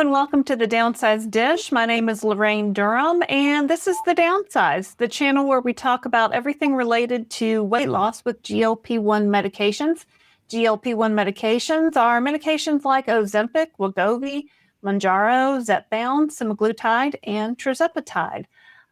and welcome to the Downsized Dish. My name is Laraine Durham, and this is The Downsized, the channel where we talk about everything related to weight loss with GLP-1 medications. GLP-1 medications are medications like Ozempic, Wegovy, Mounjaro, Zepbound, semaglutide, and tirzepatide.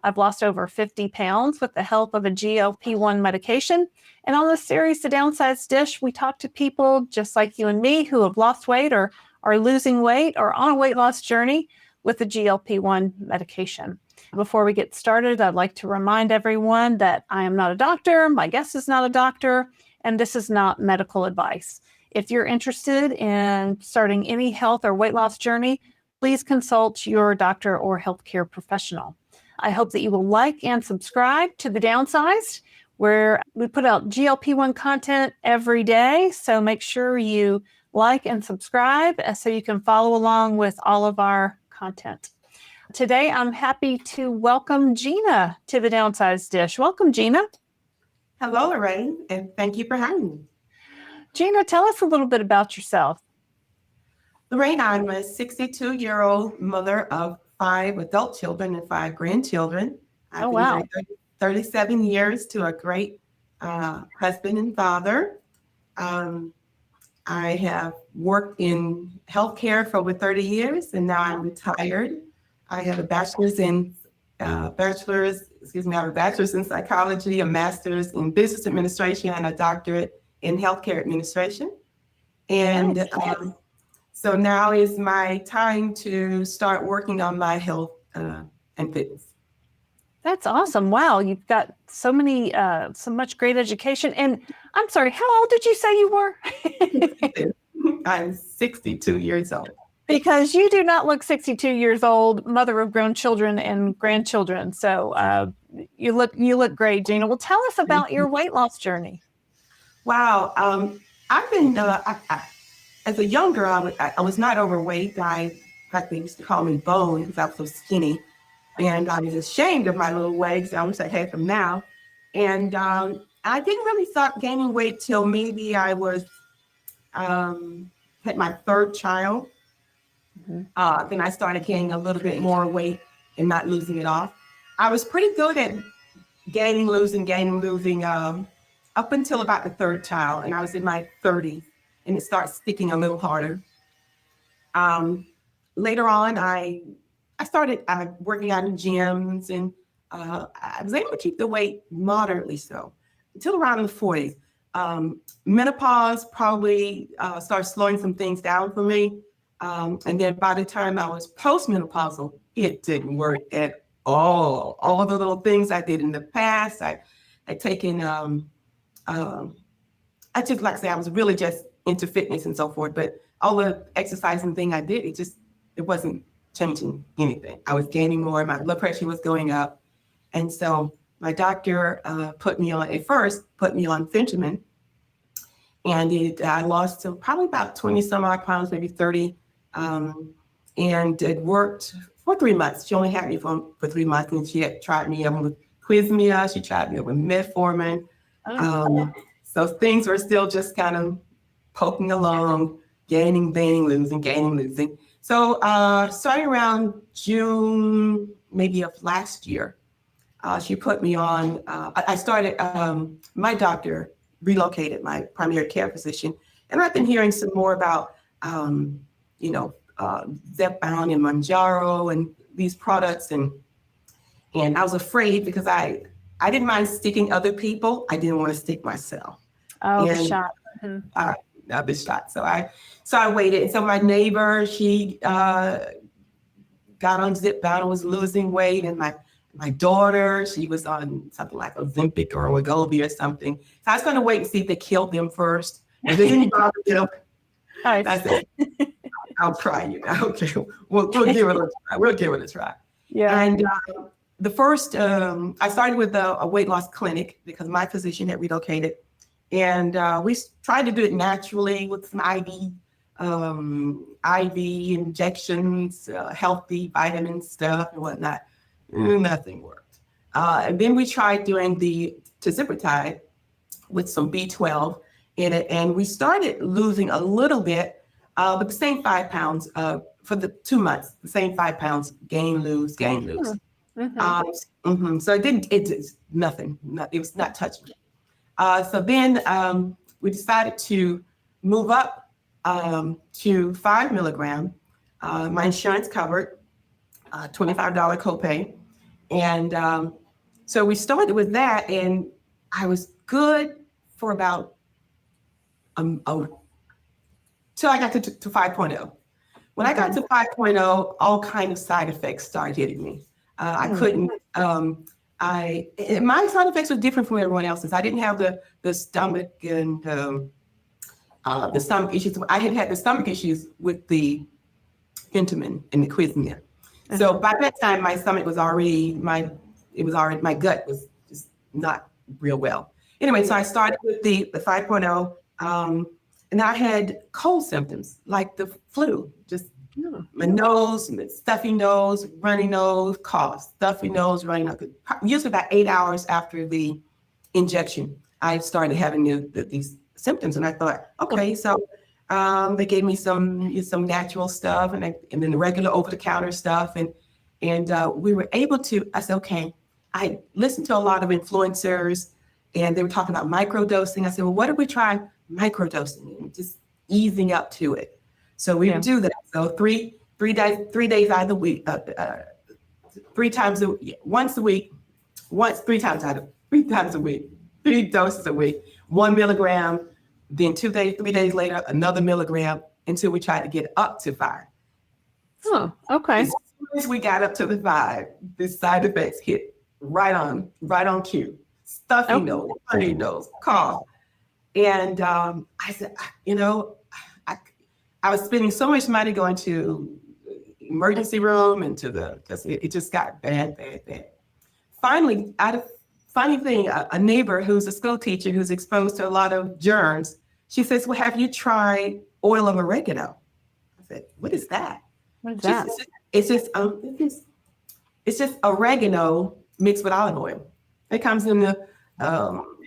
I've lost over 50 pounds with the help of a GLP-1 medication. And on this series, The Downsized Dish, we talk to people just like you and me who have lost weight or are losing weight or on a weight loss journey with the GLP-1 medication. Before we get started, I'd like to remind everyone that I am not a doctor, my guest is not a doctor, and this is not medical advice. If you're interested in starting any health or weight loss journey, please consult your doctor or healthcare professional. I hope that you will like and subscribe to The Downsized, where we put out GLP-1 content every day. So make sure you like and subscribe so you can follow along with all of our content. Today, I'm happy to welcome Gina to The Downsized Dish. Welcome, Gina. Hello, Laraine, and thank you for having me. Gina, tell us a little bit about yourself. Laraine, I'm a 62-year-old mother of 5 adult children and 5 grandchildren. I've been married 37 years to a great husband and father. I have worked in healthcare for over 30 years, and now I'm retired. I have a bachelor's in psychology, a master's in business administration, and a doctorate in healthcare administration. And so now is my time to start working on my health and fitness. That's awesome. Wow, you've got so much great education. And I'm sorry, how old did you say you were? I'm 62 years old. Because you do not look 62 years old, mother of grown children and grandchildren. So you look great, Gina. Well, tell us about your weight loss journey. Wow. I've been, as a young girl, I was not overweight. In fact, they used to call me Bone because I was so skinny. And I was ashamed of my little legs. I wish I had them now. And I didn't really start gaining weight till maybe I was had my 3rd child. Mm-hmm. Then I started gaining a little bit more weight and not losing it off. I was pretty good at gaining, losing up until about the 3rd child. And I was in my 30s and it started sticking a little harder. Later on, I started working out in gyms, and I was able to keep the weight moderately so until around the 40s. Menopause probably started slowing some things down for me. And then by the time I was postmenopausal, it didn't work at all. All of the little things I did in the past, I had taken, I was really just into fitness and so forth, but all the exercising thing I did, it wasn't changing anything. I was gaining more, my blood pressure was going up. And so my doctor put me on Fentanyl, and I lost to probably about 20 some odd pounds, maybe 30. And it worked for 3 months. She only had me for 3 months, and she had tried me with Quizmia, she tried me with metformin. So things were still just kind of poking along, gaining, losing. So starting around June, maybe of last year, she put me on, I started, my doctor relocated, my primary care physician, and I've been hearing some more about, Zepbound and Mounjaro and these products. And I was afraid because I didn't mind sticking other people. I didn't want to stick myself. The shot. The shot. So I waited. And so my neighbor, she got on Zepbound and was losing weight. And my daughter, she was on something like Ozempic or Wegovy or something. So I was going to wait and see if they killed them first. And then I said, I'll try you. Okay, we'll give it a try. We'll give it a try. Yeah. And the first, I started with a weight loss clinic because my physician had relocated. And we tried to do it naturally with some IV injections, healthy vitamin stuff and whatnot. Nothing worked. And then we tried doing the tirzepatide with some B12 in it, and we started losing a little bit, but the same 5 pounds for the 2 months, the same 5 pounds, gain, lose, gain, lose. So it did nothing. It was not touching it. So then we decided to move up to 5 milligram. My insurance covered $25 copay. And so we started with that, and I was good for about till I got to 5.0. When I got to 5.0, all kind of side effects started hitting me. I couldn't. My side effects were different from everyone else's. I didn't have the stomach and the stomach issues. I had the stomach issues with the Intamin and the Quiznia. So by that time, my stomach was already my gut was just not real well. Anyway, so I started with the 5.0, and I had cold symptoms like the flu, just my nose, stuffy nose, runny nose, cough, stuffy nose, runny nose. Usually about 8 hours after the injection, I started having these symptoms, and I thought, okay, so they gave me some natural stuff, and then the regular over-the-counter stuff, and we were able to. I said, okay. I listened to a lot of influencers, and they were talking about microdosing. I said, well, what if we try microdosing and just easing up to it? So we would do that. So three days out of the week, 3 times a week, once a week, 3 times a week, 3 doses a week, 1 milligram. Then 3 days later, another milligram, until we tried to get up to 5. Oh, okay. As soon as we got up to the 5, the side effects hit right on cue. Stuffy nose, runny nose, cough. And I said, I was spending so much money going to emergency room and because it just got bad. Finally, funny thing, a neighbor who's a school teacher who's exposed to a lot of germs, she says, well, have you tried oil of oregano? I said, what is that? What is that? It's just oregano mixed with olive oil. It comes in the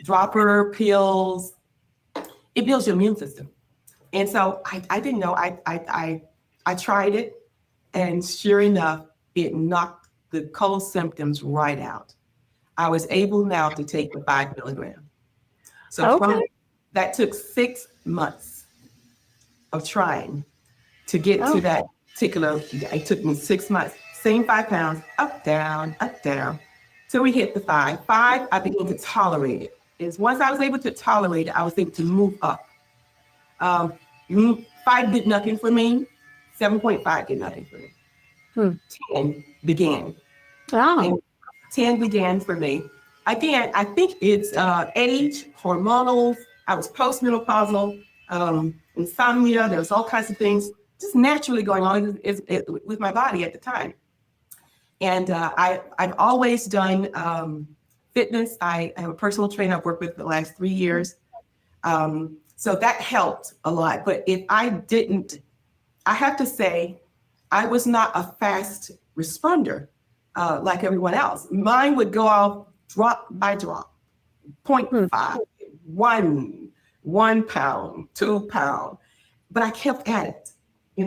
dropper pills. It builds your immune system. And so I didn't know. I tried it, and sure enough, it knocked the cold symptoms right out. I was able now to take the 5 milligram. So that took 6 months of trying to get to that particular. It took me 6 months. Same 5 pounds, up, down, till we hit the 5. 5, I began to tolerate it. Once I was able to tolerate it, I was able to move up. 5 did nothing for me. 7.5 did nothing for me. 10 began. And 10 began for me. Again, I think it's age, hormonal. I was postmenopausal, insomnia. There was all kinds of things just naturally going on with my body at the time. And I've always done fitness. I am a personal trainer I've worked with for the last 3 years. So that helped a lot. But if I didn't, I have to say, I was not a fast responder like everyone else. Mine would go off drop by drop, 0.5, 1 pound, 2 pound. But I kept at it.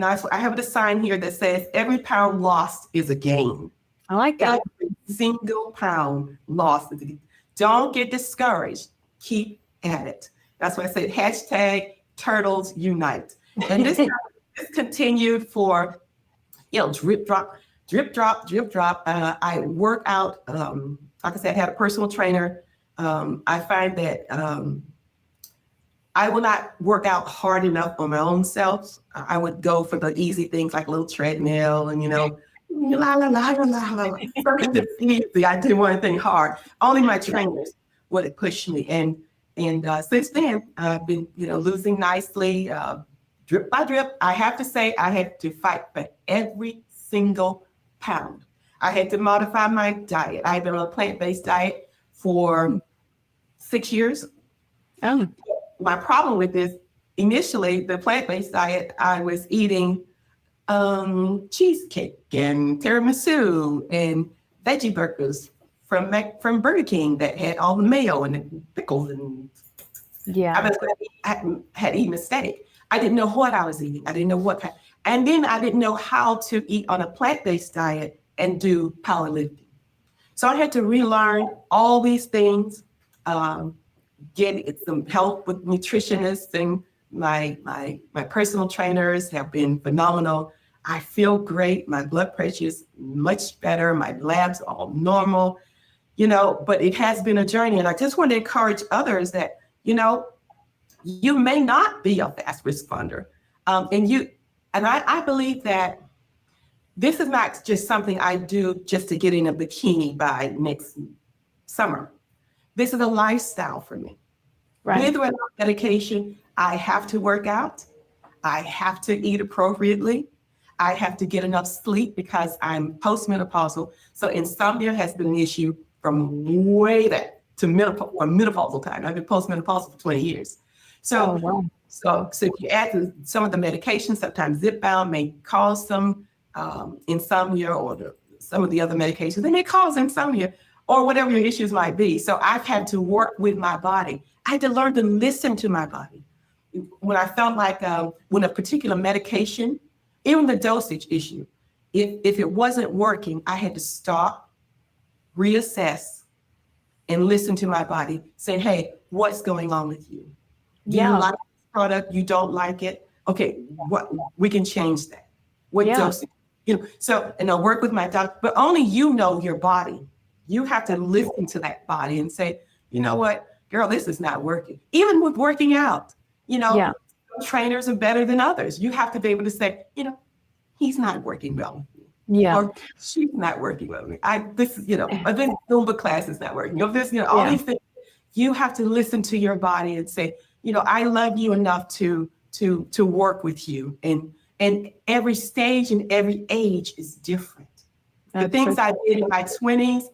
I have a sign here that says every pound lost is a gain. I like that. Every single pound lost is a gain. Don't get discouraged. Keep at it. That's why I said hashtag turtles unite. And this continued for, drip, drop. I work out. Like I said, I had a personal trainer. I find that I will not work out hard enough on my own self. I would go for the easy things like a little treadmill and, I didn't want anything hard. Only my trainers would push me. And since then, I've been, losing nicely, drip by drip. I have to say I had to fight for every single pound. I had to modify my diet. I've been on a plant-based diet for 6 years. Oh. My problem with this, initially, the plant-based diet, I was eating cheesecake and tiramisu and veggie burgers from Burger King that had all the mayo and the pickles and I had eaten a steak. I didn't know what I was eating. I didn't know what. And then I didn't know how to eat on a plant-based diet and do powerlifting. So I had to relearn all these things, get some help with nutritionists, and my personal trainers have been phenomenal. I feel great. My blood pressure is much better. My labs are all normal, but it has been a journey. And I just want to encourage others that, you may not be a fast responder. And I believe that this is not just something I do just to get in a bikini by next summer. This is a lifestyle for me. Right. With or without medication, I have to work out. I have to eat appropriately. I have to get enough sleep because I'm postmenopausal. So insomnia has been an issue from way back to menopausal time. I've been postmenopausal for 20 years. So, so if you add to some of the medications, sometimes Zipbound may cause some insomnia, or some of the other medications, they may cause insomnia, or whatever your issues might be. So I've had to work with my body. I had to learn to listen to my body. When I felt like when a particular medication, even the dosage issue, if it wasn't working, I had to stop, reassess, and listen to my body, say, hey, what's going on with you? Do you like this product? You don't like it? Okay, what we can change that. What dosage? So, and I'll work with my doctor, but only you know your body. You have to listen to that body and say, you know what, girl, this is not working. Even with working out, some trainers are better than others. You have to be able to say, he's not working well with me. Yeah. Or she's not working well with me. This Zumba class is not working. All these things. You have to listen to your body and say, I love you enough to work with you. And every stage and every age is different. The things I did in my 20s,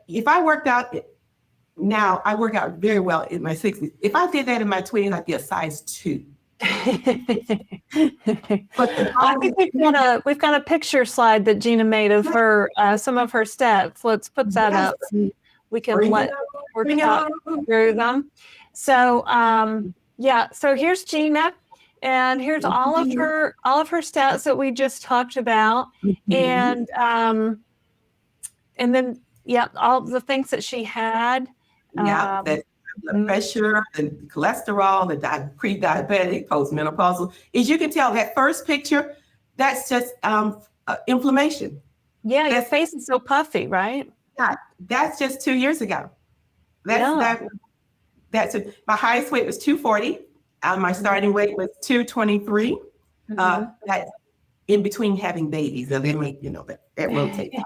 if I worked out now, I work out very well in my 60s. If I did that in my 20s, I'd be a size 2. But I think we've got a picture slide that Gina made of her some of her stats. Let's put that up. We can we're talk through them. So so here's Gina, and here's all of her stats that we just talked about, and then all the things that she had. The blood pressure, the cholesterol, the pre-diabetic, postmenopausal. As you can tell, that first picture, that's just inflammation. Yeah, your face is so puffy, right? Yeah, that's just 2 years ago. That's it. My highest weight was 240. My starting weight was 223. That's in between having babies, and then that rotates.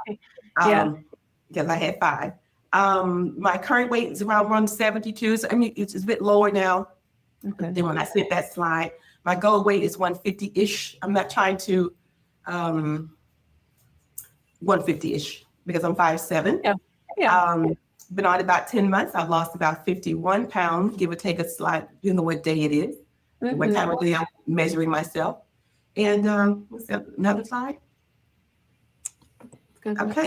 Because I had 5. My current weight is around 172. So it's a bit lower now than when I sent that slide. My goal weight is 150-ish. I'm not trying to 150-ish because I'm 5'7". Been on about 10 months. I've lost about 51 pounds, give or take a slide, what day it is, what time of day I'm measuring myself. And what's that, another slide? Okay.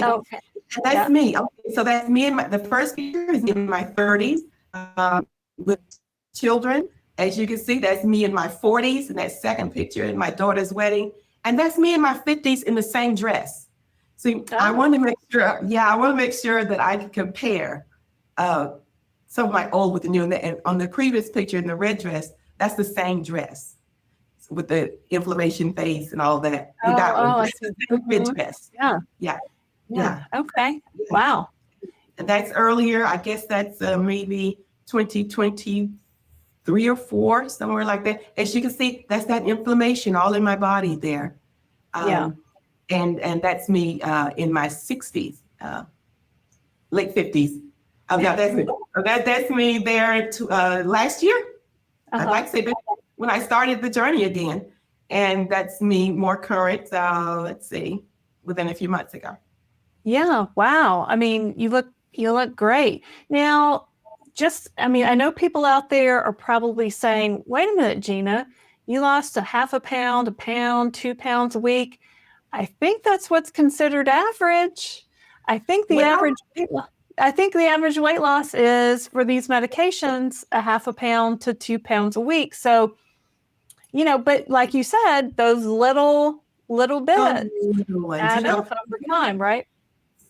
That's me. Okay, so that's me. The first picture is in my 30s with children. As you can see, that's me in my 40s, and that second picture in my daughter's wedding. And that's me in my 50s in the same dress. See, I want to make sure, that I can compare some of my old with the new. And on the previous picture in the red dress, that's the same dress with the inflammation face and all that. I see. Red dress. Yeah. Okay. Wow. And that's earlier. I guess that's maybe 2023 or 4, somewhere like that. As you can see, that's that inflammation all in my body there. And that's me in my 60s, late 50s. That's me there last year. I'd like to say when I started the journey again. And that's me more current, let's see, within a few months ago. Yeah. Wow. I mean, you look great. Now, I know people out there are probably saying, wait a minute, Gina, you lost a half a pound, 2 pounds a week. I think that's what's considered average. I think the average weight loss is for these medications, a half a pound to 2 pounds a week. So but like you said, those little bits Little ones, add up over time, right?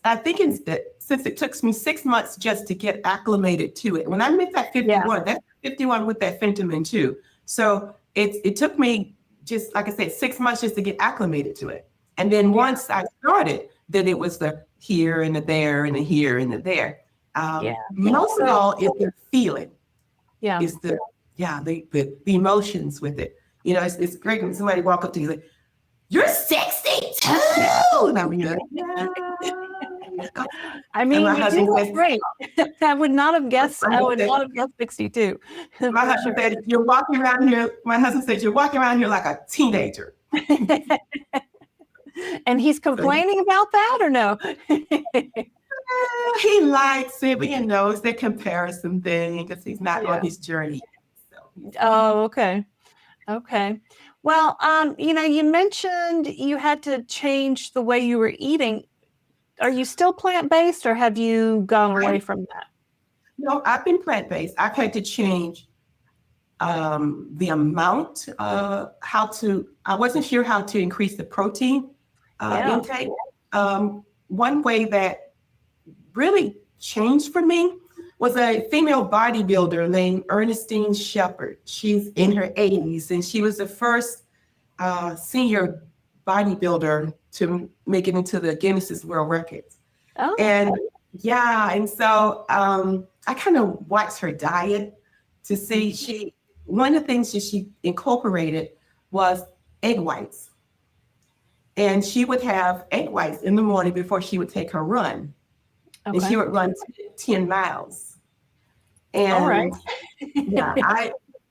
I think it's that since it took me 6 months just to get acclimated to it. When I met that 51, that's 51 with that fentanyl too. So it took me just, like I said, 6 months just to get acclimated to it. And then once I started, then it was the here and the there and the here and the there. Most of all is the feeling. Yeah. Is the emotions with it. It's great when somebody walk up to you like, "You're sexy too." And I'm like, yeah. I mean, you do look great. I would not have guessed. I would not have guessed 62. My husband said, "You're walking around here." My husband said, "You're walking around here like a teenager." And he's complaining about that, or no? He likes it, but it's the comparison thing because he's not on his journey. Oh, okay. Okay. Well, you mentioned you had to change the way you were eating. Are you still plant-based, or have you gone away from that? No, I've been plant-based. I've had to change the amount, I wasn't sure how to increase the protein intake. One way that really changed for me was a female bodybuilder named Ernestine Shepherd. She's in her 80s, and she was the first senior bodybuilder to make it into the Guinness World Records. Oh. And so I kind of watched her diet to see one of the things that she incorporated was egg whites. And she would have egg whites in the morning before she would take her run. Okay. And she would run 10 miles. And all right.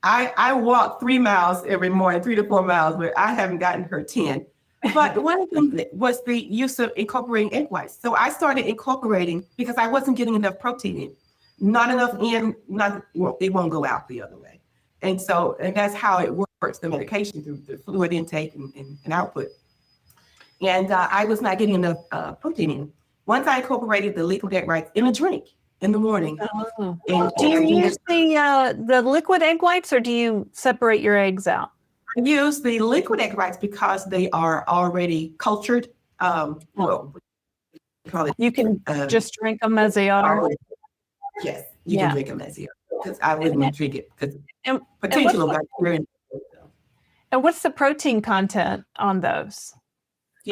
I walk 3 miles every morning, 3 to 4 miles, but I haven't gotten her 10. But one of them was the use of incorporating egg whites. So I started incorporating because I wasn't getting enough protein in. Not enough in, it won't go out the other way. And that's how it works, the medication through the fluid intake and output. And I was not getting enough protein in. Once I incorporated the liquid egg whites in a drink in the morning. Oh. Do you use the liquid egg whites, or do you separate your eggs out? I use the liquid egg whites because they are already cultured. You can just drink them as they are. Yes, you can drink them as they are. Because I wouldn't drink it because potential bacteria. And what's the protein content on those?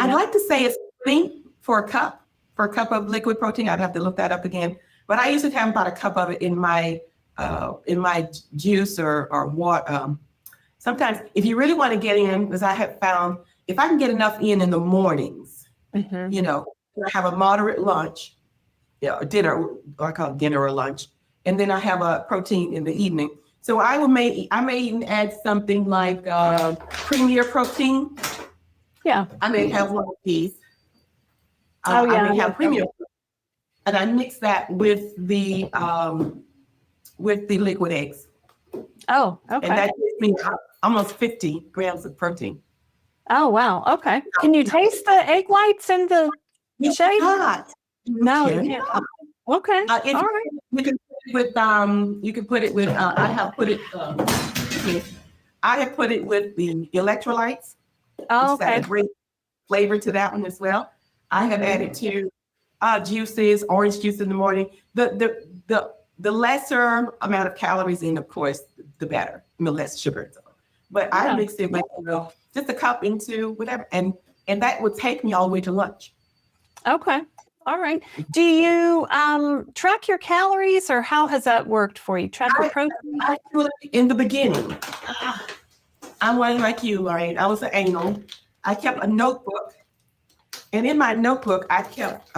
I'd like to say it's 3 for a cup of liquid protein. I'd have to look that up again. But I usually have about a cup of it in my juice or water. Sometimes, if you really want to get in, because I have found if I can get enough in the mornings, I have a moderate lunch, dinner, or I call it dinner or lunch, and then I have a protein in the evening. So I may even add something like Premier Protein. Yeah, I may have one of these. I may have Premier, and I mix that with the liquid eggs. Oh, okay. And that gives me almost 50 grams of protein. Oh, wow. Okay. Can you taste the egg whites in the shake? No, you can't. Okay. All right. You can put it with. I have put it with the electrolytes. Oh, okay. A great flavor to that one as well. I have added to juices, orange juice in the morning. The lesser amount of calories in, of course, the better, the less sugar. But I mix it with just a cup into whatever, and that would take me all the way to lunch. Okay. All right. Do you track your calories, or how has that worked for you? Track your protein? Actually, in the beginning, I'm one like you, Laraine. I was an anal. I kept a notebook, and in my notebook, I kept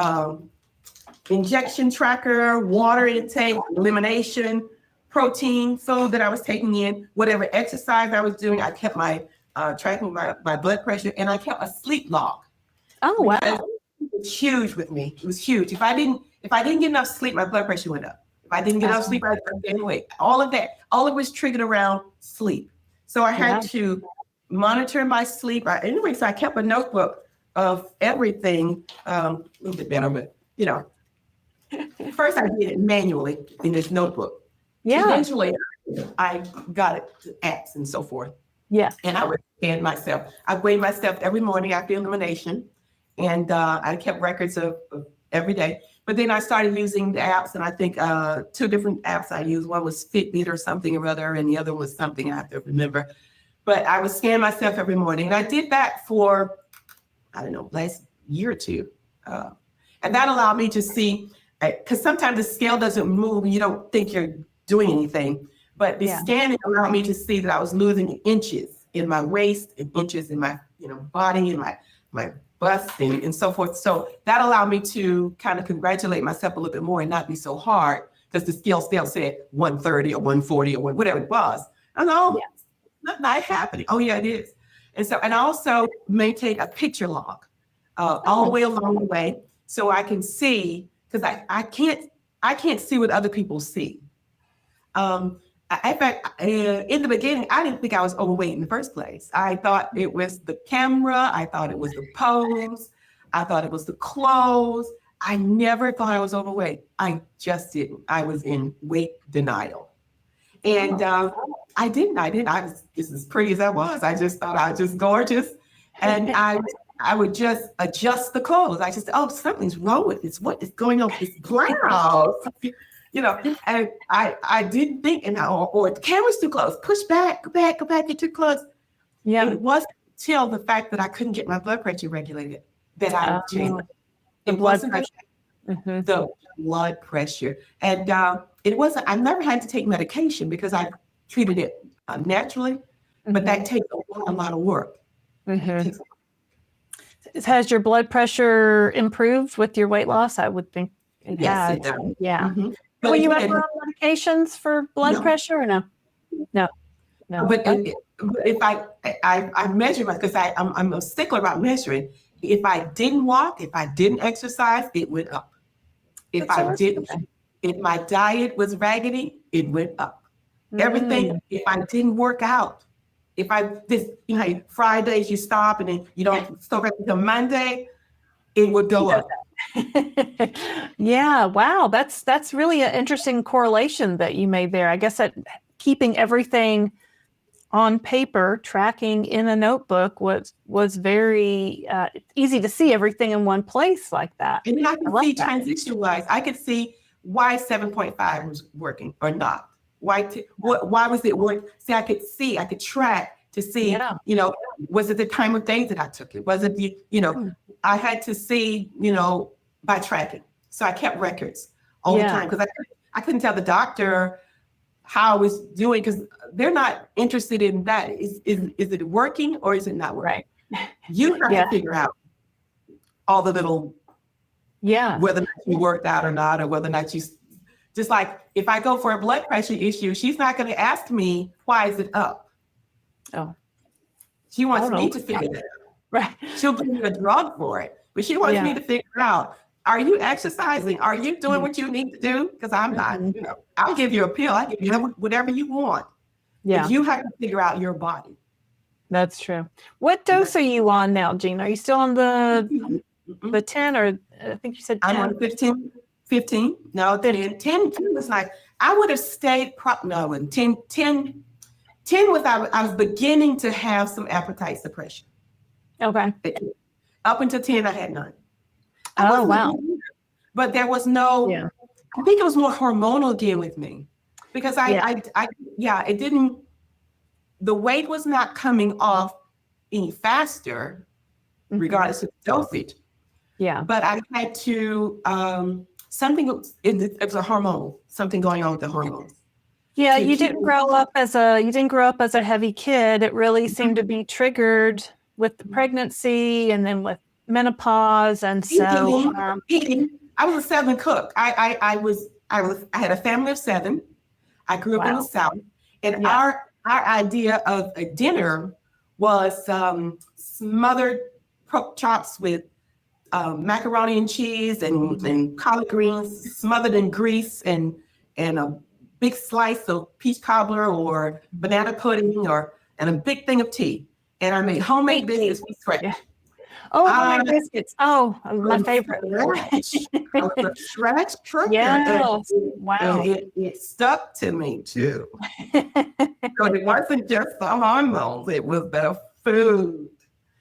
injection tracker, water intake, elimination, protein, food that I was taking in, whatever exercise I was doing. I kept my tracking my blood pressure, and I kept a sleep log. Oh, wow. It was huge with me. It was huge. If I didn't get enough sleep, my blood pressure went up. If I didn't get enough sleep, I gained weight. All of it was triggered around sleep. So I had to monitor my sleep. So I kept a notebook of everything. A little bit better, but first I did it manually in this notebook. Yeah. Eventually, I got it to apps and so forth. Yeah. And I would scan myself. I weighed myself every morning after elimination, and I kept records of every day. But then I started using the apps, and I think 2 different apps I used. One was Fitbit or something or other, and the other was something I have to remember. But I would scan myself every morning, and I did that for, I don't know, last year or 2. And that allowed me to see, because sometimes the scale doesn't move and you don't think you're doing anything. But the scanning allowed me to see that I was losing inches in my waist and inches in my body and my bust and so forth. So that allowed me to kind of congratulate myself a little bit more and not be so hard, because the scale still said 130 or 140 or whatever it was. I know, that's not happening. Oh yeah, it is. And so, and I also maintain a picture log all the way along the way, so I can see, because I can't see what other people see. In fact, in the beginning, I didn't think I was overweight in the first place. I thought it was the camera. I thought it was the pose. I thought it was the clothes. I never thought I was overweight. I just didn't. I was in weight denial. And I didn't. I was just as pretty as I was. I just thought I was just gorgeous. And I would just adjust the clothes. I just, oh, something's wrong with this. What is going on with this blouse? And I didn't think, or the camera's too close. Push back, go back, you're too close. Yeah. It wasn't until the fact that I couldn't get my blood pressure regulated that I changed. It wasn't the blood pressure. And it wasn't, I never had to take medication because I treated it naturally, but that takes a lot of work. Has your blood pressure improved with your weight loss? I would think it has. It does. Yeah. Were you ever on medications for blood pressure or no? No. But if I measure because I'm a stickler about measuring. If I didn't walk, if I didn't exercise, it went up. If my diet was raggedy, it went up. Everything. If I didn't work out, if Fridays you stop and then you don't stop until Monday, it would go up. Yeah. Wow. That's really an interesting correlation that you made there. I guess that keeping everything on paper, tracking in a notebook was very easy to see everything in one place like that. And then I can see transition-wise. I could see why 7.5 was working or not. Why was it working? See, I could track to see, was it the time of day that I took it? Was it I had to see, by tracking. So I kept records all the time because I couldn't tell the doctor how I was doing because they're not interested in that. Is it working or is it not working? Right. You have to figure out all the little, whether or not you worked out or not, or whether or not you, just like if I go for a blood pressure issue, she's not going to ask me, why is it up? Oh. She wants me to figure it out. Right. She'll give me a drug for it, but she wants me to figure out, are you exercising? Are you doing what you need to do? Because I'm not, I'll give you a pill. I give you whatever you want. Yeah. But you have to figure out your body. That's true. What dose are you on now, Gina? Are you still on the 10 or I think you said 10? I'm on 15. No, 10. 10 was like, I would have stayed, 10 was, I was beginning to have some appetite suppression. Okay. Up until 10, I had none. Oh, wow. But there was no, I think it was more hormonal again with me because it didn't, the weight was not coming off any faster, regardless of dosage. Yeah. But I had to, it was a hormone, something going on with the hormones. Yeah, you didn't grow up as a heavy kid. It really seemed to be triggered with the pregnancy and then with menopause, and so I was a 7 cook. I had a family of 7. I grew up in the South, and our idea of a dinner was smothered pork chops with macaroni and cheese and collard greens smothered in grease and a big slice of peach cobbler or banana pudding and a big thing of tea. And I made homemade biscuits from scratch. Oh, homemade biscuits. Oh, my favorite. I was a scratch cooker. Yes. And Wow. it stuck to me too. So it wasn't just the hormones, it was the food.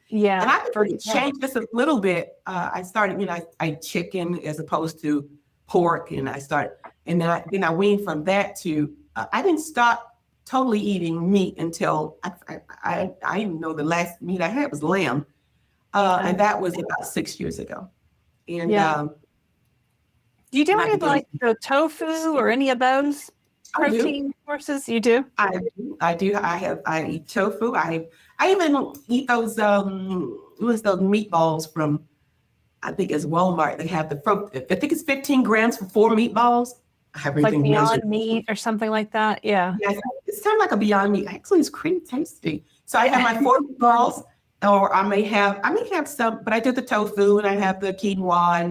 Yeah. And I could change this a little bit. I started, I chicken as opposed to pork, and then I weaned from that to, I didn't stop totally eating meat until I even know the last meat I had was lamb. And that was about 6 years ago. And do you do any of like the tofu or any of those protein sources? You do? I do. I eat tofu. I even eat those those meatballs from, I think it's Walmart. They have I think it's 15 grams for 4 meatballs. I have Like everything Beyond measured. Meat or something like that. Yeah. Yes, it's kind of like a Beyond Meat. Actually, it's pretty tasty. So I have my 4 meatballs, or I may have some, but I do the tofu and I have the quinoa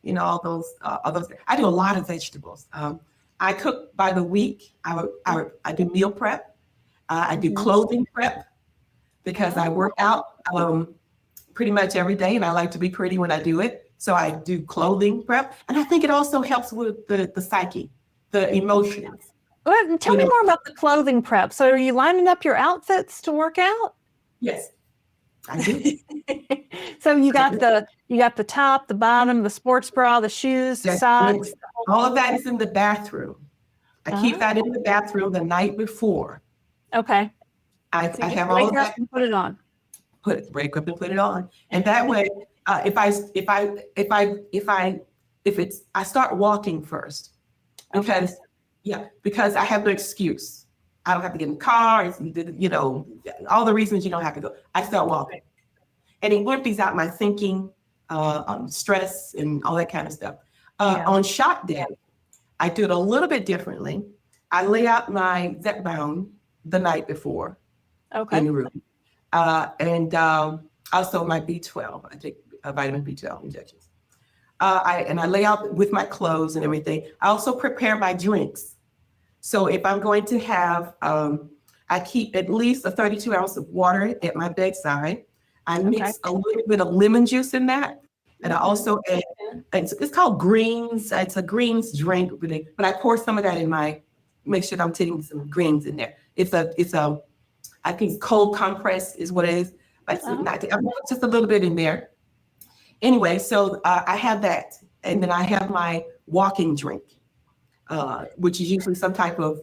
and all those. I do a lot of vegetables. I cook by the week. I do meal prep. I do clothing prep because I work out pretty much every day, and I like to be pretty when I do it. So I do clothing prep, and I think it also helps with the psyche, the emotions. Well, tell me more about the clothing prep. So are you lining up your outfits to work out? Yes, I do. So you got the top, the bottom, the sports bra, the shoes, the socks. All of that is in the bathroom. I keep that in the bathroom the night before. Okay. I have all of that. And put it on. Break up and put it on, and that way, I start walking first, because I have no excuse. I don't have to get in the car. All the reasons you don't have to go. I start walking, and it empties out my thinking, stress, and all that kind of stuff. On shot day, I do it a little bit differently. I lay out my Zepbound the night before in the room. And also my B12. I take vitamin B12 injections. I lay out with my clothes and everything. I also prepare my drinks. So if I'm going to have, I keep at least a 32 ounce of water at my bedside. I mix a little bit of lemon juice in that. And I also add, it's called greens. It's a greens drink, but I pour some of that in make sure I'm taking some greens in there. It's a I think cold compress is what it is. But just a little bit in there. Anyway, so I have that. And then I have my walking drink, which is usually some type of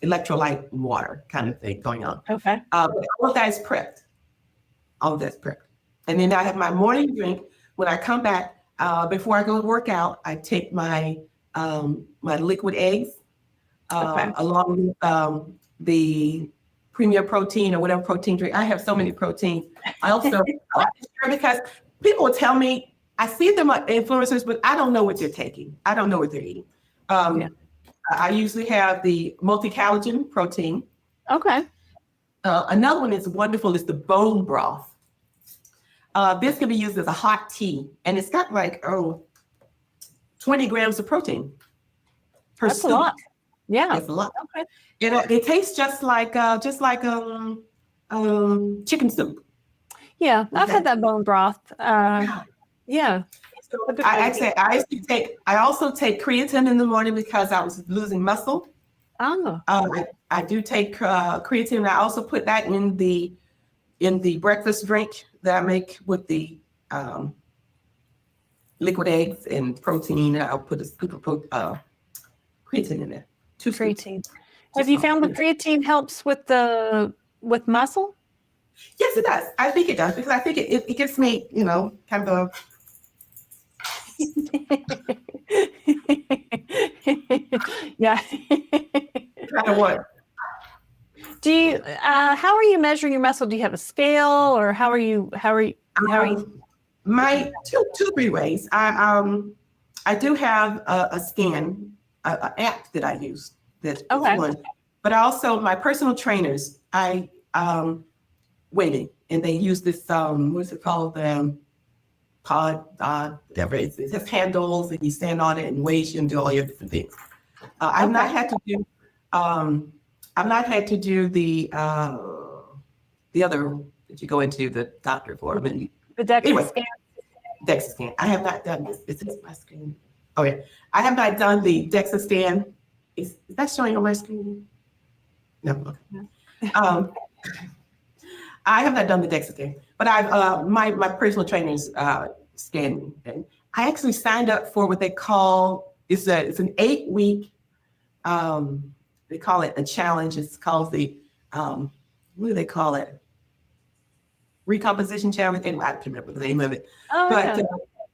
electrolyte water kind of thing going on. Okay. But all of that is prepped. All of that's prepped. And then I have my morning drink. When I come back, before I go to work out, I take my liquid eggs along with the Premier Protein or whatever protein drink. I have so many proteins. I also, because people will tell me, I see them on influencers, but I don't know what they're taking. I don't know what they're eating. I usually have the multi-collagen protein. Okay. Another one is wonderful, is the bone broth. This can be used as a hot tea, and it's got 20 grams of protein per That's scoop. a lot. Yeah. It's a lot. Okay. It tastes just like chicken soup. Yeah, I've had that bone broth. Yeah. So I also take creatine in the morning because I was losing muscle. Oh. I do take creatine. I also put that in the breakfast drink that I make with the liquid eggs and protein. I'll put a scoop of creatine in there. 2 creatine. Have you found the creatine helps with muscle? Yes, it does. I think it does, because I think it gives me, kind of yeah. kind of what? Do you? How are you measuring your muscle? Do you have a scale, or how are you? My two three ways. I do have a scan, an app that I use. That's one. But also my personal trainers, weighting, and they use this what's it called? Pod, whatever. It has handles, and you stand on it and weighs you and do all your different things. I've not had to do the other that you go into the doctor for. I mean, The DEXA anyway, scan. DEXA scan. I have not done this. Is this my screen? Oh yeah, I have not done the DEXA scan. Is that showing on my screen? No. Okay. I have not done the DEXA scan, but I've my personal trainer's scanned me, and I actually signed up for what they call it's an 8-week. They call it a challenge. It's called the what do they call it? Recomposition challenge. And I don't remember the name of it. Oh, But yeah.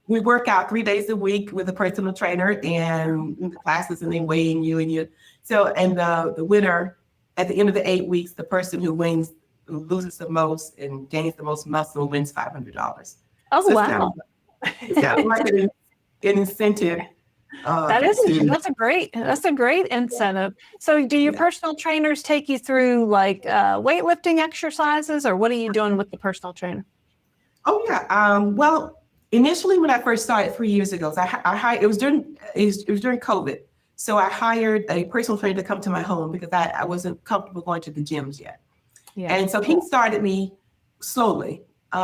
we work out 3 days a week with a personal trainer and the classes, and they weigh in you and you. So, and the winner at the end of the 8 weeks, the person who loses the most and gains the most muscle wins $500. Oh, So wow. it's kind of like an incentive. That's a great incentive. So do your personal trainers take you through like weightlifting exercises, or what are you doing with the personal trainer? Oh yeah. Well, initially when I first started 3 years ago, it was during COVID. So I hired a personal trainer to come to my home because I wasn't comfortable going to the gyms yet. Yeah. And so he started me slowly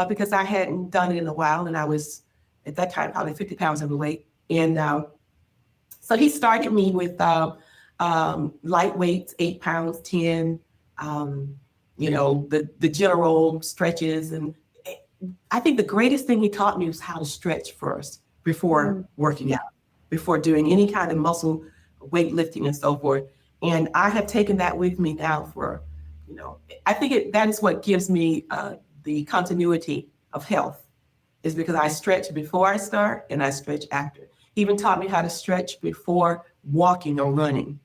because I hadn't done it in a while, and I was at that time probably 50 pounds overweight. And so he started me with light weights, 8 pounds, 10, the general stretches. And I think the greatest thing he taught me was how to stretch first before working out, before doing any kind of muscle weightlifting and so forth. And I have taken that with me now for, I think that is what gives me the continuity of health, is because I stretch before I start and I stretch after. He even taught me how to stretch before walking or running.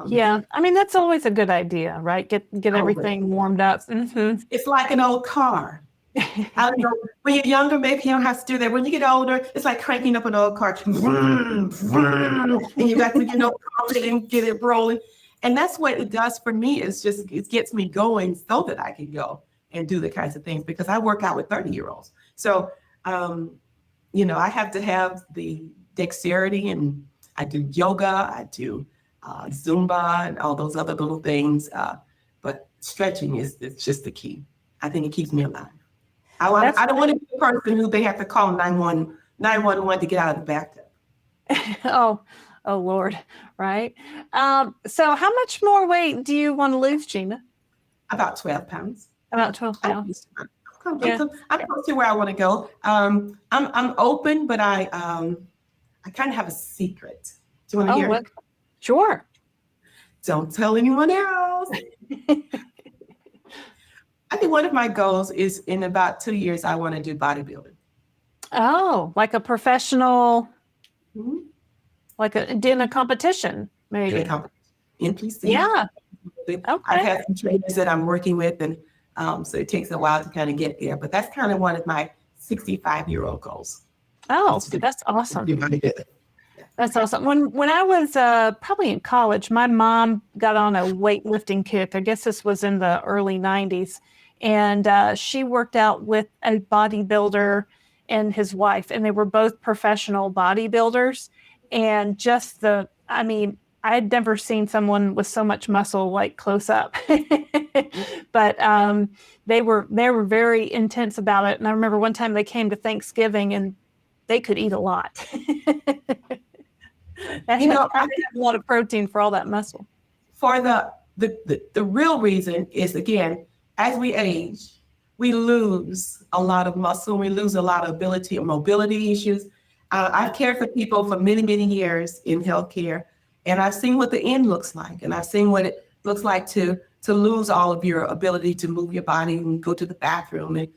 Yeah, I mean, that's always a good idea, right? Get everything warmed up. Mm-hmm. It's like an old car. I don't know, when you're younger, maybe you don't have to do that. When you get older, it's like cranking up an old car. And you got to, pump it and get it rolling. And that's what it does for me. It gets me going so that I can go and do the kinds of things, because I work out with 30-year-olds. So, I have to have the dexterity, and I do yoga, I do Zumba and all those other little things. But stretching is just the key. I think it keeps me alive. I don't want to be the person who they have to call 911 to get out of the bathtub. Oh Lord, right? So how much more weight do you want to lose, Gina? About 12 pounds. About 12 pounds. I'm close to where I want to go. I'm open, but I kind of have a secret. Do you want to hear it? Sure. Don't tell anyone else. I think one of my goals is in about 2 years, I want to do bodybuilding. Oh, like a professional, like in a competition, maybe. In PC. Yeah. Okay. I have some trainers that I'm working with, and so it takes a while to kind of get there. But that's kind of one of my 65-year-old goals. Oh, that's awesome. That's awesome. When I was probably in college, my mom got on a weightlifting kick. I guess this was in the early 90s. And she worked out with a bodybuilder and his wife, and they were both professional bodybuilders. And I had never seen someone with so much muscle like close up. But they were very intense about it. And I remember one time they came to Thanksgiving and they could eat a lot. I had a lot of protein for all that muscle. For the real reason is, again, as we age, we lose a lot of muscle. We lose a lot of mobility issues. I've cared for people for many, many years in healthcare, and I've seen what the end looks like, and I've seen what it looks like to lose all of your ability to move your body and go to the bathroom, and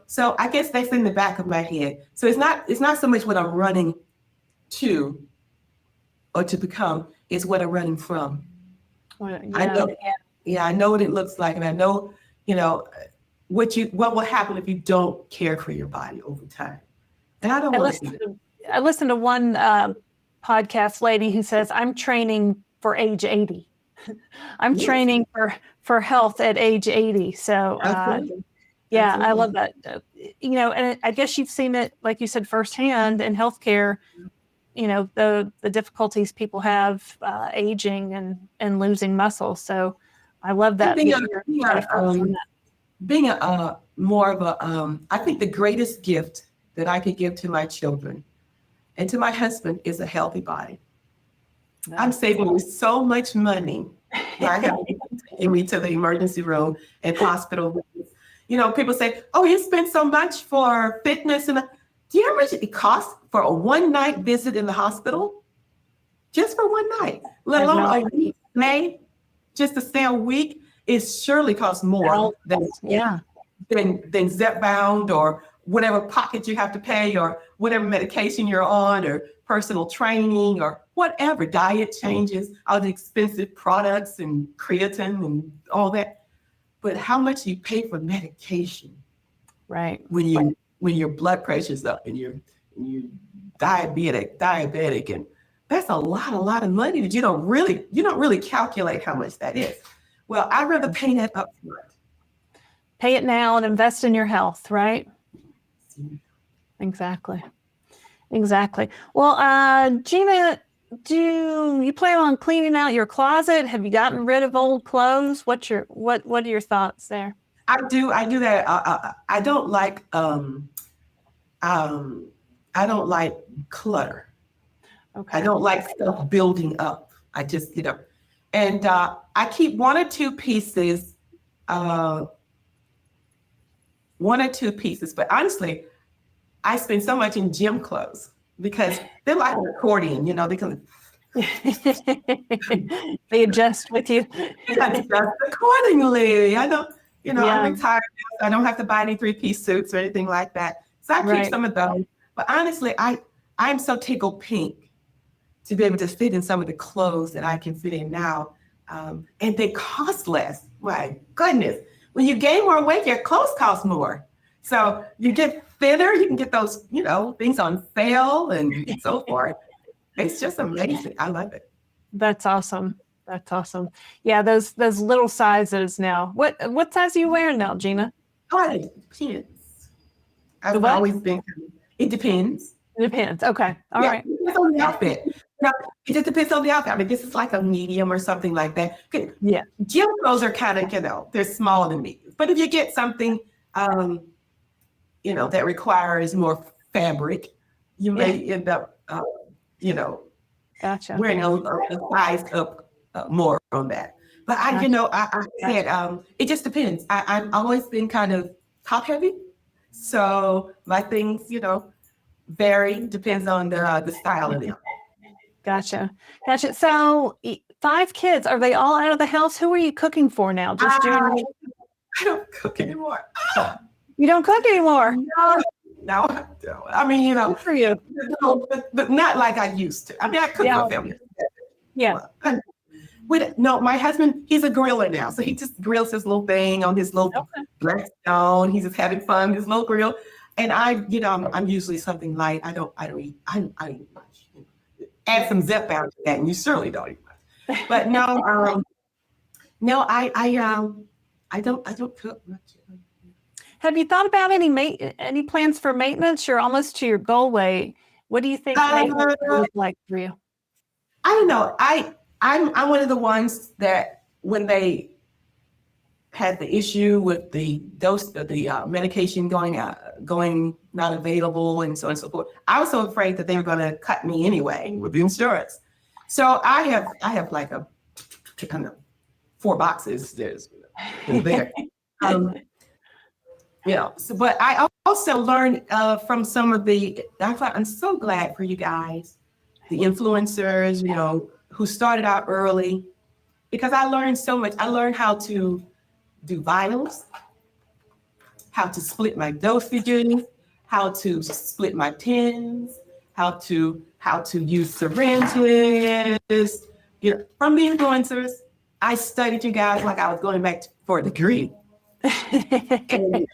So I guess that's in the back of my head. So it's not so much what I'm running to or to become, it's what I'm running from. Well, I know what it looks like, and I know, what will happen if you don't care for your body over time. And I don't want to see that. I listened to one podcast lady who says, I'm training for age 80. I'm training for health at age 80. So I love that. And I guess you've seen it, like you said, firsthand in healthcare, the difficulties people have aging and losing muscle. So I love that. being more of a, I think the greatest gift that I could give to my children and to my husband is a healthy body. Yeah. I'm saving me so much money. I have taken me to the emergency room and hospital. You know, people say, "Oh, you spend so much for fitness," and do you know how much it costs for a one-night visit in the hospital? Just for one night, let alone a week. May just to stay a week, it surely costs more than Yeah. than Zepbound or whatever pocket you have to pay or whatever medication you're on or personal training or whatever diet changes, all the expensive products and creatine and all that. But how much you pay for medication Right. when your blood pressure's up and you're diabetic, and that's a lot of money that you don't really calculate how much that is. Well, I'd rather pay that up front. Pay it now and invest in your health, right? Exactly. Well, Gina, do you plan on cleaning out your closet? Have you gotten rid of old clothes? What are your thoughts there? I do that. I don't like I don't like clutter. Okay. I don't like stuff building up. I just, and I keep one or two pieces, but honestly, I spend so much in gym clothes because they're like an accordion, they can They adjust with you. adjust accordingly. I don't, Yeah. I'm retired now, so I don't have to buy any three-piece suits or anything like that. So I keep Right. some of those. But honestly, I'm so tickled pink to be able to fit in some of the clothes that I can fit in now. And they cost less. My goodness. When you gain more weight, your clothes cost more. So you get thinner, you can get those, things on sale and so forth. It's just amazing. I love it. That's awesome. Yeah, those little sizes now. What size are you wearing now, Gina? Oh, it depends. I've what? always been, it depends. It depends. Okay. All right. It depends on the outfit. Now, it just depends on the outfit. I mean, this is like a medium or something like that. Yeah. Gym clothes are kind of, they're smaller than medium. But if you get something, that requires more fabric, you may end up, Gotcha. wearing a size up more on that. But I said, it just depends. I've always been kind of top heavy. So my things, vary, depends on the style of them. Gotcha. So 5 kids, are they all out of the house? Who are you cooking for now? Just you and me? I don't cook anymore. You don't cook anymore? No, I don't. I mean, Good for you. but not like I used to. I mean, I cook for family. Yeah. My husband, he's a griller now. So he just grills his little thing on his little Blackstone. He's just having fun, his little grill. And I'm usually something light. I don't eat much. Add some Zepbound to that, and you certainly don't eat much. But no, I don't cook much. Have you thought about any plans for maintenance? You're almost to your goal weight. What do you think maintenance would look like for you? I don't know. I'm one of the ones that when they had the issue with the dose of the medication going not available and so on and so forth, I was so afraid that they were going to cut me anyway with the insurance. So I have like a kind of 4 boxes there's there. But I also learned from some of I'm so glad for you guys, the influencers, who started out early, because I learned so much. I learned how to do vitals, how to split my dosages, how to split my pins, how to use syringes. From the influencers, I studied you guys like I was going back for a degree. And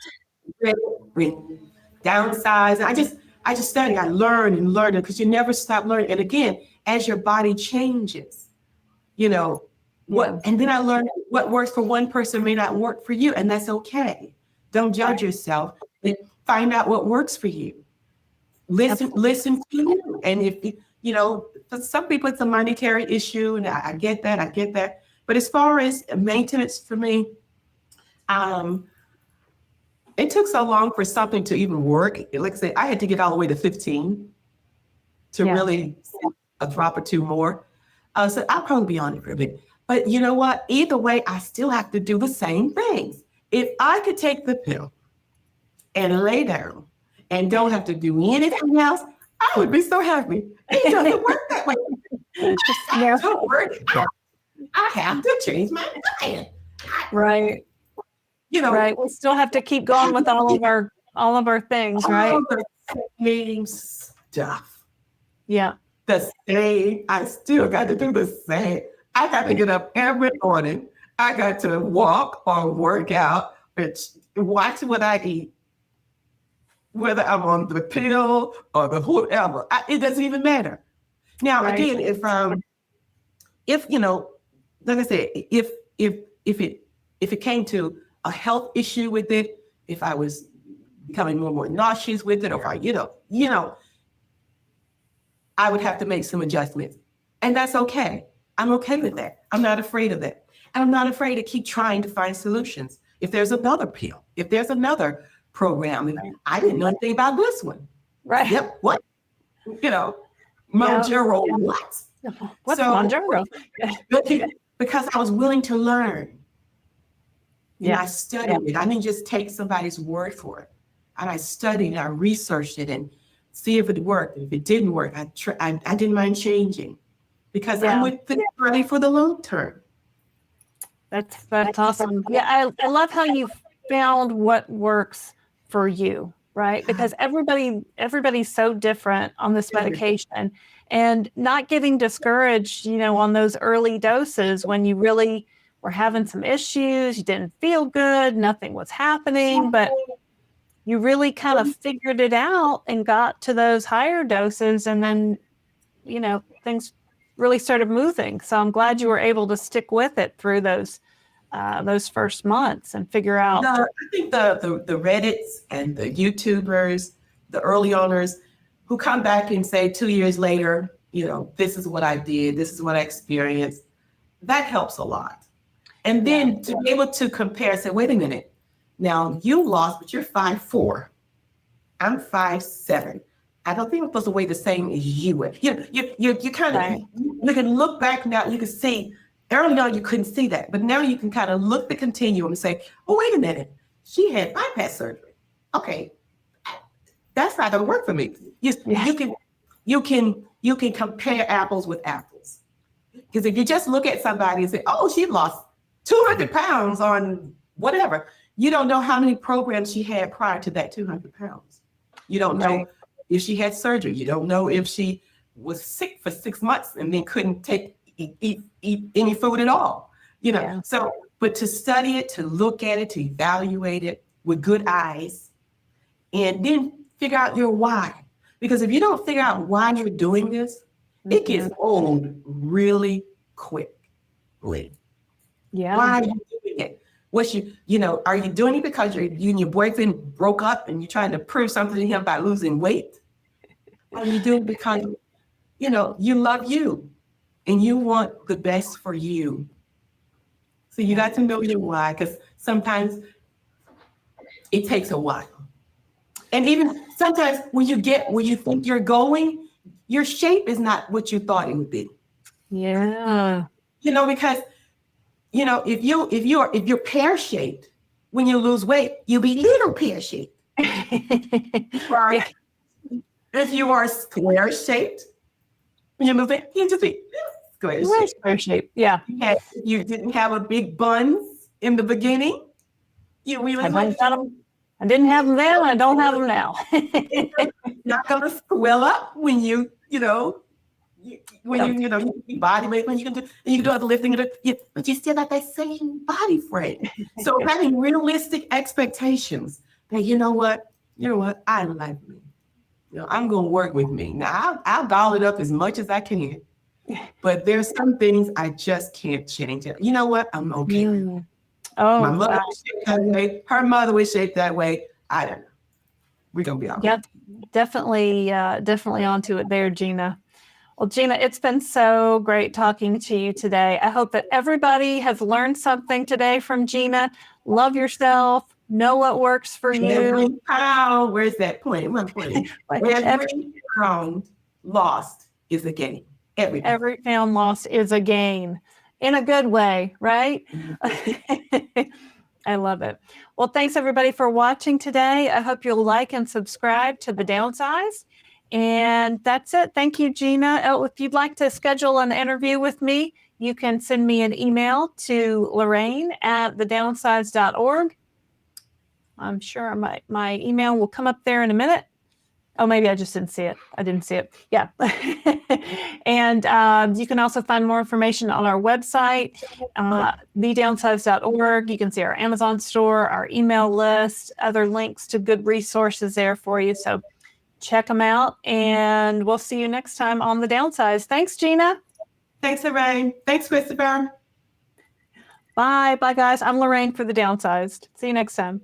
downsize. I just study. I learn and learn because you never stop learning. And again, as your body changes, and then I learned what works for one person may not work for you, and that's okay. Don't judge yourself. Find out what works for you. Listen to you. And if for some people it's a monetary issue, and I get that. But as far as maintenance for me, it took so long for something to even work. Like I said, I had to get all the way to 15 to really a drop or two more. So I'll probably be on it for a bit. But you know what? Either way, I still have to do the same things. If I could take the pill and lay down and don't have to do anything else, I would be so happy. It doesn't work that way. It doesn't work. I have to change my diet. Right. You know, right. We still have to keep going with all of our things, right? All the same stuff. Yeah. The same. I still got to do the same. I got to get up every morning. I got to walk or work out, watch what I eat, whether I'm on the pill or the whoever. It doesn't even matter. Now, again, if you know, like I said, if it came to a health issue with it, if I was becoming more and more nauseous with it, or if I, I would have to make some adjustments. And that's okay. I'm okay with that. I'm not afraid of that. And I'm not afraid to keep trying to find solutions. If there's another pill, if there's another program, I didn't know anything about this one. Right. Yep. What? Monjaro, what? What's Monjaro? Because I was willing to learn. And Yeah. I studied it. I didn't just take somebody's word for it. And I studied and I researched it and see if it worked. If it didn't work, I didn't mind changing because I'm with the ready for the long term. That's awesome. Yeah, I love how you found what works for you, right? Because everybody's so different on this medication, and not getting discouraged, on those early doses when you really were having some issues, you didn't feel good, nothing was happening, but you really kind of figured it out and got to those higher doses, and then, things really started moving. So I'm glad you were able to stick with it through those first months and figure out. I think the Reddits and the YouTubers, the early owners who come back and say 2 years later, this is what I did, this is what I experienced, that helps a lot. And then to be able to compare, say, wait a minute, now you lost, but you're 5'4". I'm 5'7". I don't think I'm supposed to weigh the same as you would. You kind of, you can look back now, you can see, early on you couldn't see that, but now you can kind of look the continuum and say, oh, wait a minute, she had bypass surgery. Okay, that's not gonna work for me. You can compare apples with apples. Because if you just look at somebody and say, oh, she lost 200 pounds on whatever, you don't know how many programs she had prior to that 200 pounds. You don't know if she had surgery. You don't know if she was sick for 6 months and then couldn't eat any food at all. So, but to study it, to look at it, to evaluate it with good eyes, and then figure out your why. Because if you don't figure out why you're doing this, it gets old really quickly. Yeah. Why are you doing it? Are you doing it because you and your boyfriend broke up and you're trying to prove something to him by losing weight? Are you doing it because, you love you and you want the best for you? So you got to know your why, because sometimes it takes a while. And even sometimes when you get where you think you're going, your shape is not what you thought it would be. Yeah. Because if you're pear-shaped, when you lose weight, you'll be little pear-shaped. Right? If you are square-shaped, when you lose weight, you just be square-shaped. Yeah. You didn't have a big buns in the beginning. I didn't have them then. I don't have them now. Not gonna swell up when you body weight, when you can do other lifting, but you still got that same body frame. So having realistic expectations that you know what, I like me. I'm gonna work with me. Now I'll doll it up as much as I can, but there's some things I just can't change. You know what? I'm okay. Oh, my mother was shaped that way. Her mother was shaped that way. I don't know. We're gonna be all right. Yep, definitely onto it there, Gina. Well, Gina, it's been so great talking to you today. I hope that everybody has learned something today from Gina. Love yourself, Know what works for you. Every pound, where's that point? One point. Every pound lost is a gain. Every pound lost is a gain in a good way, right? I love it. Well, thanks everybody for watching today. I hope you'll like and subscribe to The Downsized. And that's it. Thank you, Gina. Oh, if you'd like to schedule an interview with me, you can send me an email to Laraine at thedownsized.org. I'm sure my email will come up there in a minute. Oh, maybe I just didn't see it. I didn't see it. Yeah. And you can also find more information on our website, thedownsized.org. You can see our Amazon store, our email list, other links to good resources there for you. So check them out, and we'll see you next time on The Downsized. Thanks, Gina. Thanks, Laraine. Thanks, Christopher. Bye. Bye, guys. I'm Laraine for The Downsized. See you next time.